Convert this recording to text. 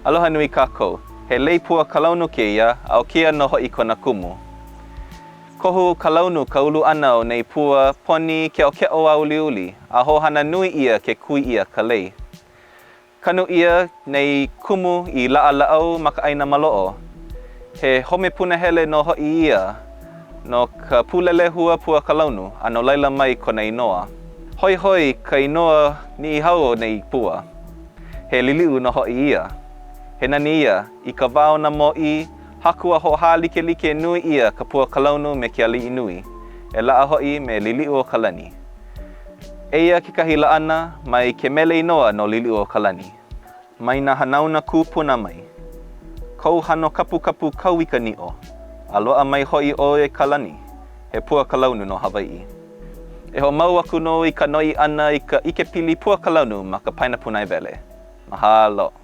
Aloha nui kākou, he leipua kalaunu keia au kia noho I kona kumu. Kohu kalaunu ka ulu ana o nei pua poni ke o ke'o au liuli, a hohana nui ia ke kui ia ka lei. Kanu ia nei kumu I la'ala'au ma ka aina malo'o. He home punahele no ho'i ia no ka pulele hua pua kalaunu a no laila mai kona inoa. Hoi hoi ka inoa ni hau o nei pua. He liliu no ho'i ia. He nani ia I ka wao na mo'i hakua hoha like nui ia ka pua kalaunu me ke ali'i nui. E la'a ho'i me liliu o kalani. Eia ke kahi la'ana mai ke mele inoa no liliu o kalani. Mai na hanauna kūpuna mai. Kou hano kapu kauika ni'o. Alo'a mai ho'i o e kalani. He pua kalaunu no Hawaii. E ho mau aku no I ka noi ana I ka ike pili pua kalaunu ma ka paina punai wele. Mahalo.